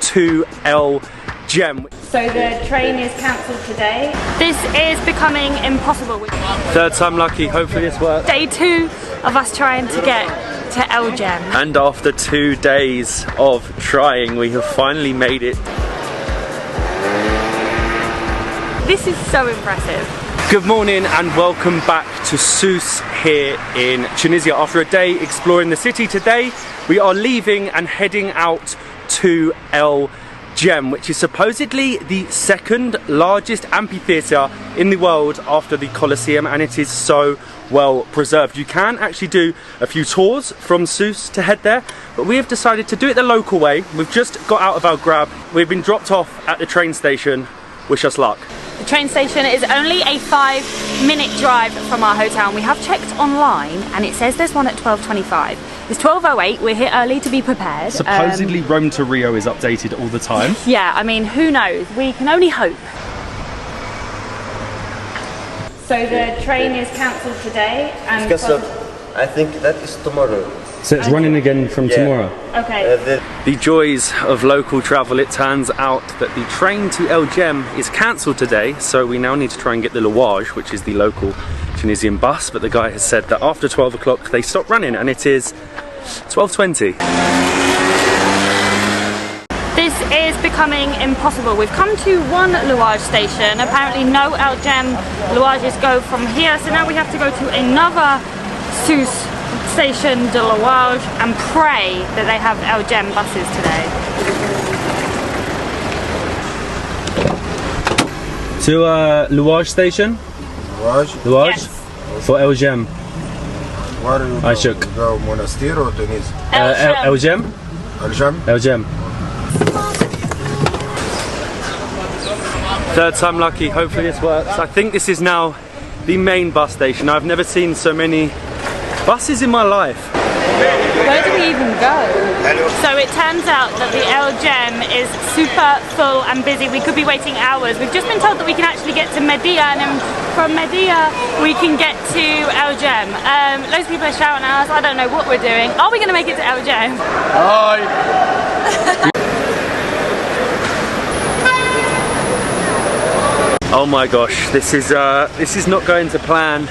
to El Gem. So the train is cancelled today. This is becoming impossible. Third time lucky, hopefully this works. Day 2 of us trying to get to El Gem. And after 2 days of trying, we have finally made it. This is so impressive. Good morning and welcome back to Sousse here in Tunisia. After a day exploring the city, today we are leaving and heading out to El Gem, which is supposedly the second largest amphitheatre in the world after the Colosseum, and it is so well preserved. You can actually do a few tours from Sousse to head there, but we have decided to do it the local way. We've just got out of our grab. We've been dropped off at the train station. Wish us luck. The train station is only a 5-minute drive from our hotel, and we have checked online and it says there's one at 12:25. It's 12:08, we're here early to be prepared. Supposedly Rome to Rio is updated all the time. Yeah, I mean, who knows? We can only hope. So the train is cancelled today and I think that is tomorrow. So it's running again from tomorrow? Okay. The joys of local travel. It turns out that the train to El Gem is cancelled today, so we now need to try and get the louage, which is the local Tunisian bus, but the guy has said that after 12 o'clock they stop running, and it is 12:20. This is becoming impossible. We've come to one louage station. Apparently no El Gem louages go from here, so now we have to go to another Sousse station de louage and pray that they have El Gem buses today. To louage station? Louage? Yes. For El Gem. Where do you I shook. go? Monastir or Tunisia? El Gem? El Gem? El Gem. Third time lucky, hopefully this works. I think this is now the main bus station. I've never seen so many buses in my life. Where do we even go? So it turns out that the El Gem is super full and busy. We could be waiting hours. We've just been told that we can actually get to Medea, and then from Medea we can get to El Gem. Loads of people are shouting at us. I don't know what we're doing. Are we going to make it to El Gem? Hi! Oh my gosh, this is not going to plan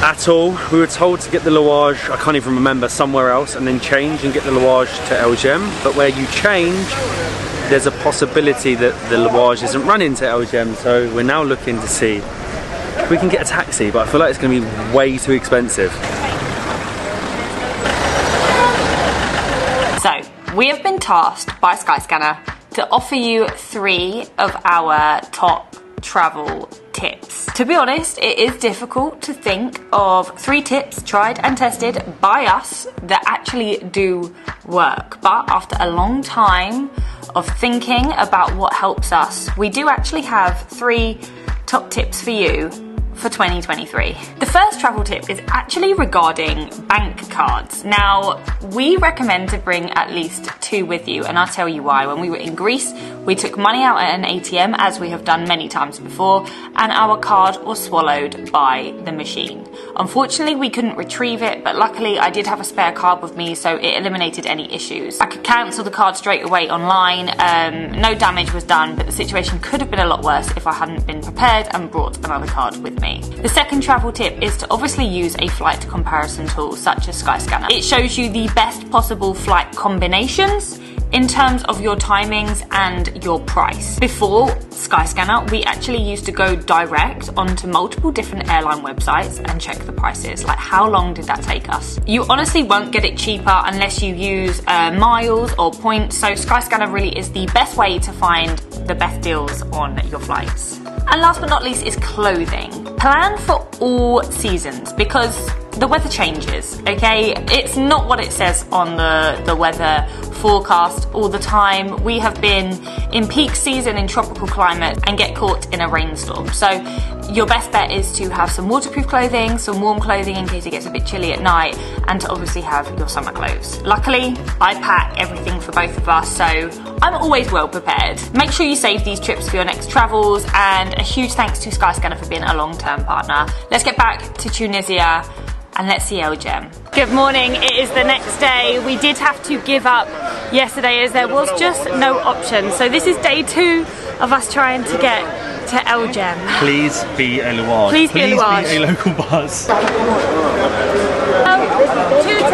at all. We were told to get the louage, I can't even remember, somewhere else, and then change and get the louage to El Gem. But where you change, there's a possibility that the louage isn't running to El Gem. So we're now looking to see if we can get a taxi, but I feel like it's going to be way too expensive. So we have been tasked by Skyscanner to offer you 3 of our top travel tips. To be honest, it is difficult to think of 3 tips tried and tested by us that actually do work. But after a long time of thinking about what helps us, we do actually have 3 top tips for you for 2023. The first travel tip is actually regarding bank cards. Now, we recommend to bring at least 2 with you, and I'll tell you why. When we were in Greece, we took money out at an ATM, as we have done many times before, and our card was swallowed by the machine. Unfortunately, we couldn't retrieve it, but luckily I did have a spare card with me, so it eliminated any issues. I could cancel the card straight away online. No damage was done, but the situation could have been a lot worse if I hadn't been prepared and brought another card with me. The second travel tip is to obviously use a flight comparison tool such as Skyscanner. It shows you the best possible flight combinations in terms of your timings and your price. Before Skyscanner, we actually used to go direct onto multiple different airline websites and check the prices. Like, how long did that take us? You honestly won't get it cheaper unless you use miles or points, so Skyscanner really is the best way to find the best deals on your flights. And last but not least is clothing. Plan for all seasons, because the weather changes, okay? It's not what it says on the weather forecast all the time. We have been in peak season in tropical climate and get caught in a rainstorm. So your best bet is to have some waterproof clothing, some warm clothing in case it gets a bit chilly at night, and to obviously have your summer clothes. Luckily, I pack everything for both of us, so I'm always well prepared. Make sure you save these trips for your next travels, and a huge thanks to Skyscanner for being a long-term partner. Let's get back to Tunisia and let's see El Gem. Good morning, it is the next day. We did have to give up yesterday as there was just no option. So this is day 2 of us trying to get to El Gem. Please be a louage. Please be a louage. Be a local bus. 2 to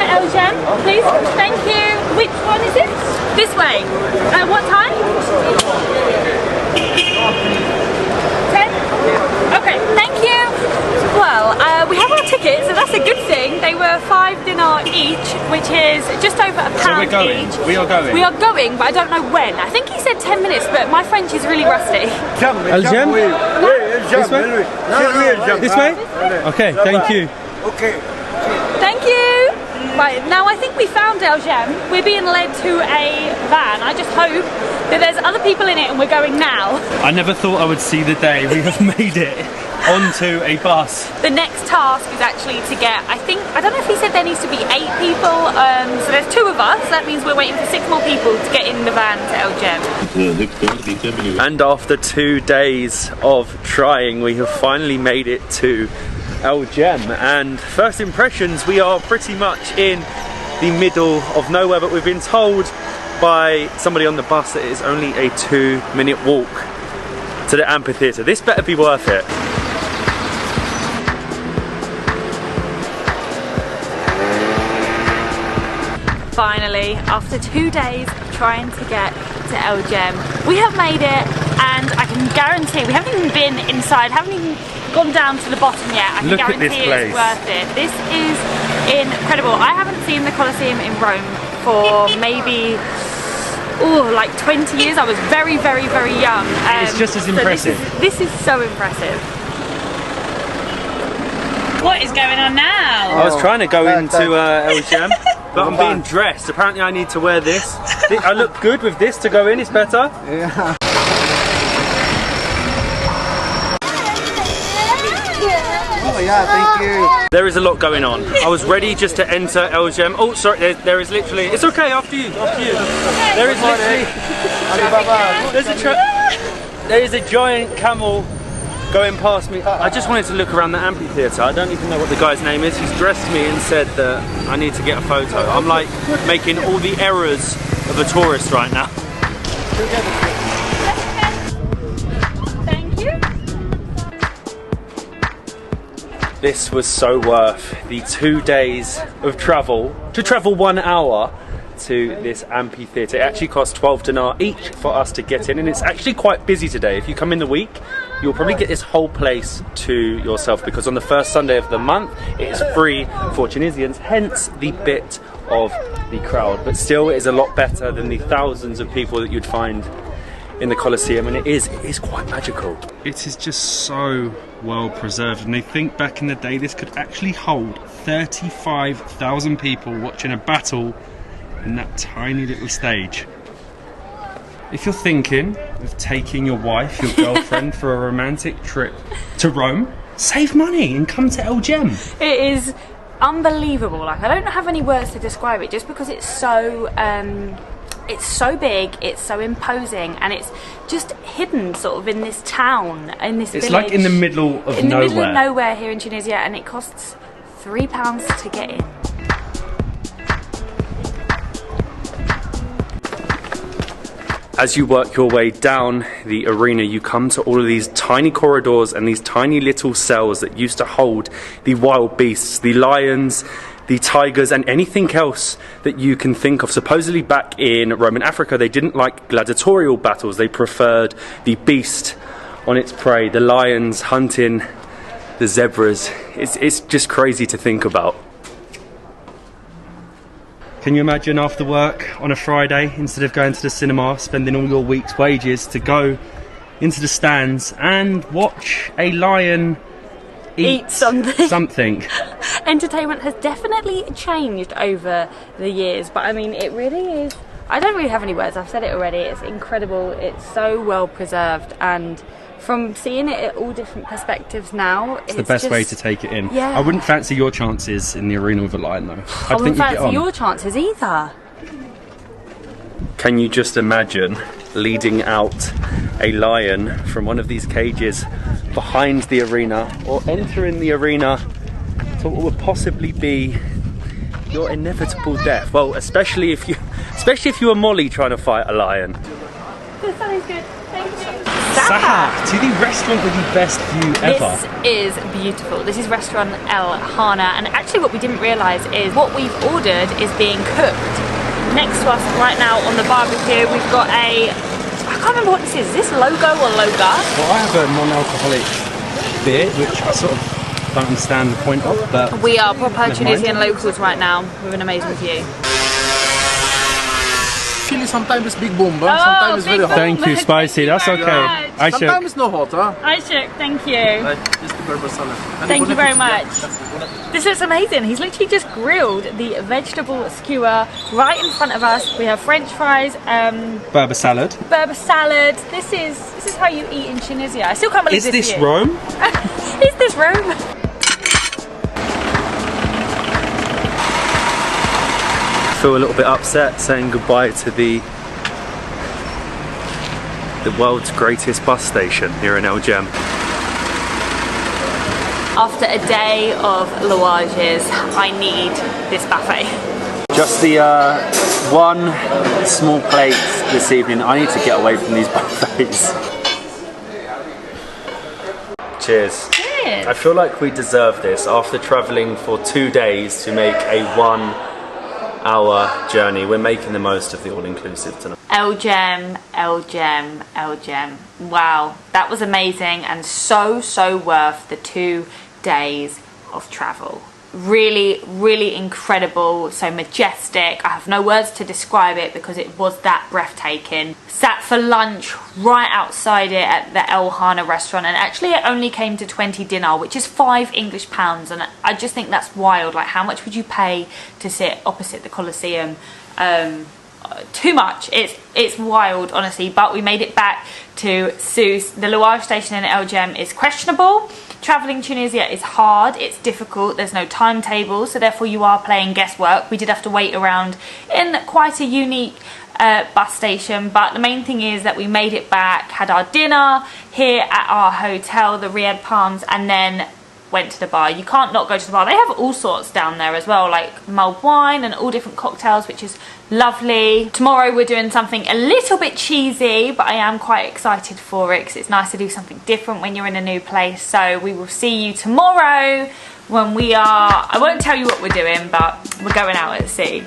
El Gem, please. Thank you. Which one is it? This way. What time? 10? Okay, thank you. Well, we have our tickets, so that's a good thing. They were 5 dinar each, which is just over £1 So we're going. each. We are going. We are going, but I don't know when. I think he said 10 minutes, but my French is really rusty. El Gem? This way? This way? Okay, thank you. Okay. Thank you. Right, now I think we found El Gem. We're being led to a van. I just hope that there's other people in it and we're going now. I never thought I would see the day we have made it onto a bus. The next task is actually to get, I don't know if he said there needs to be 8 people, so there's 2 of us. That means we're waiting for 6 more people to get in the van to El Gem. And after 2 days of trying, we have finally made it to El Gem, and first impressions, we are pretty much in the middle of nowhere, but we've been told by somebody on the bus that it is only a 2-minute walk to the amphitheatre. This better be worth it. Finally, after 2 days of trying to get to El Gem, we have made it, and I can guarantee, we haven't even been inside, haven't even gone down to the bottom yet. I can Look at this guarantee place. it's worth it. This is incredible. I haven't seen the Colosseum in Rome for maybe like 20 years. I was very, very, very young. It's just as impressive. So this is so impressive. What is going on now? I was trying to go into El Gem, but I'm being dressed. Apparently I need to wear this. I look good with this to go in, it's better. Yeah. Oh yeah, thank you. There is a lot going on. I was ready just to enter El Gem. Oh, sorry, there is literally... It's okay, after you, after you. There is literally... There is a giant camel going past me. I just wanted to look around the amphitheatre. I don't even know what the guy's name is. He's dressed me and said that I need to get a photo. I'm like making all the errors of a tourist right now. Thank you. This was so worth the 2 days of travel, to travel 1 hour to this amphitheatre. It actually cost 12 dinar each for us to get in, and it's actually quite busy today. If you come in the week, you'll probably get this whole place to yourself, because on the first Sunday of the month it is free for Tunisians, hence the bit of the crowd. But still, it is a lot better than the thousands of people that you'd find in the Colosseum, and it is quite magical. It is just so well preserved, and they think back in the day this could actually hold 35,000 people watching a battle in that tiny little stage. If you're thinking of taking your wife, your girlfriend for a romantic trip to Rome, save money and come to El Gem. It is unbelievable. Like, I don't have any words to describe it, just because it's so big, it's so imposing, and it's just hidden sort of in this town, in this village. It's like in the middle of nowhere. In the middle of nowhere here in Tunisia, and it costs £3 to get in. As you work your way down the arena, you come to all of these tiny corridors and these tiny little cells that used to hold the wild beasts, the lions, the tigers, and anything else that you can think of. Supposedly back in Roman Africa, they didn't like gladiatorial battles. They preferred the beast on its prey, the lions hunting the zebras. It's just crazy to think about. Can you imagine after work on a Friday, instead of going to the cinema, spending all your week's wages to go into the stands and watch a lion eat something? Entertainment has definitely changed over the years, but I mean, it really is. I don't really have any words, I've said it already. It's incredible, it's so well preserved, and from seeing it at all different perspectives now, it's the best just way to take it in. Yeah. I wouldn't fancy your chances in the arena with a lion though. I wouldn't fancy your chances either. Can you just imagine leading out a lion from one of these cages behind the arena, or entering the arena to what would possibly be your inevitable death. Well, especially if you were Molly trying to fight a lion. The sun is good. Thank you. Saha, to the restaurant with the best view ever. This is beautiful. This is restaurant El Hana, and actually what we didn't realise is what we've ordered is being cooked. Next to us right now on the barbecue, we've got I can't remember what this is. Is this logo or loga? Well, I have a non-alcoholic beer, which I sort of don't understand the point of, but we are proper Tunisian locals right now with an amazing view. Chili sometimes it's big boom, but sometimes it's very hot. Thank you, spicy. That's okay. Sometimes it's no hot, huh? Aishik, thank you. Just the purple salad. Thank you very much. This looks amazing. He's literally just grilled the vegetable skewer right in front of us. We have French fries, Berber salad. Berber salad. This is how you eat in Tunisia. I still can't believe Is this this Rome? Is this Rome? I feel a little bit upset saying goodbye to the world's greatest bus station here in El Gem. After a day of louages, I need this buffet. Just the one small plate this evening. I need to get away from these buffets. Cheers. Cheers. I feel like we deserve this after travelling for 2 days to make a 1-hour journey. We're making the most of the all-inclusive tonight. El Gem, El Gem, El Gem. Wow, that was amazing and so worth the 2 days of travel. Really, really incredible, so majestic. I have no words to describe it because it was that breathtaking. Sat for lunch right outside it at the El Hana restaurant, and actually it only came to 20 dinar, which is £5 English, and I just think that's wild. Like, how much would you pay to sit opposite the Colosseum? Too much. It's wild, honestly. But we made it back to Sousse. The louage station in El Gem is questionable. Travelling Tunisia is hard, it's difficult, there's no timetable, so therefore you are playing guesswork. We did have to wait around in quite a unique bus station, but the main thing is that we made it back, had our dinner here at our hotel, the Riyadh Palms, and then went to the bar. You can't not go to the bar. They have all sorts down there as well, like mulled wine and all different cocktails, which is lovely. Tomorrow we're doing something a little bit cheesy, but I am quite excited for it because it's nice to do something different when you're in a new place. So we will see you tomorrow when we are, I won't tell you what we're doing, but we're going out at sea.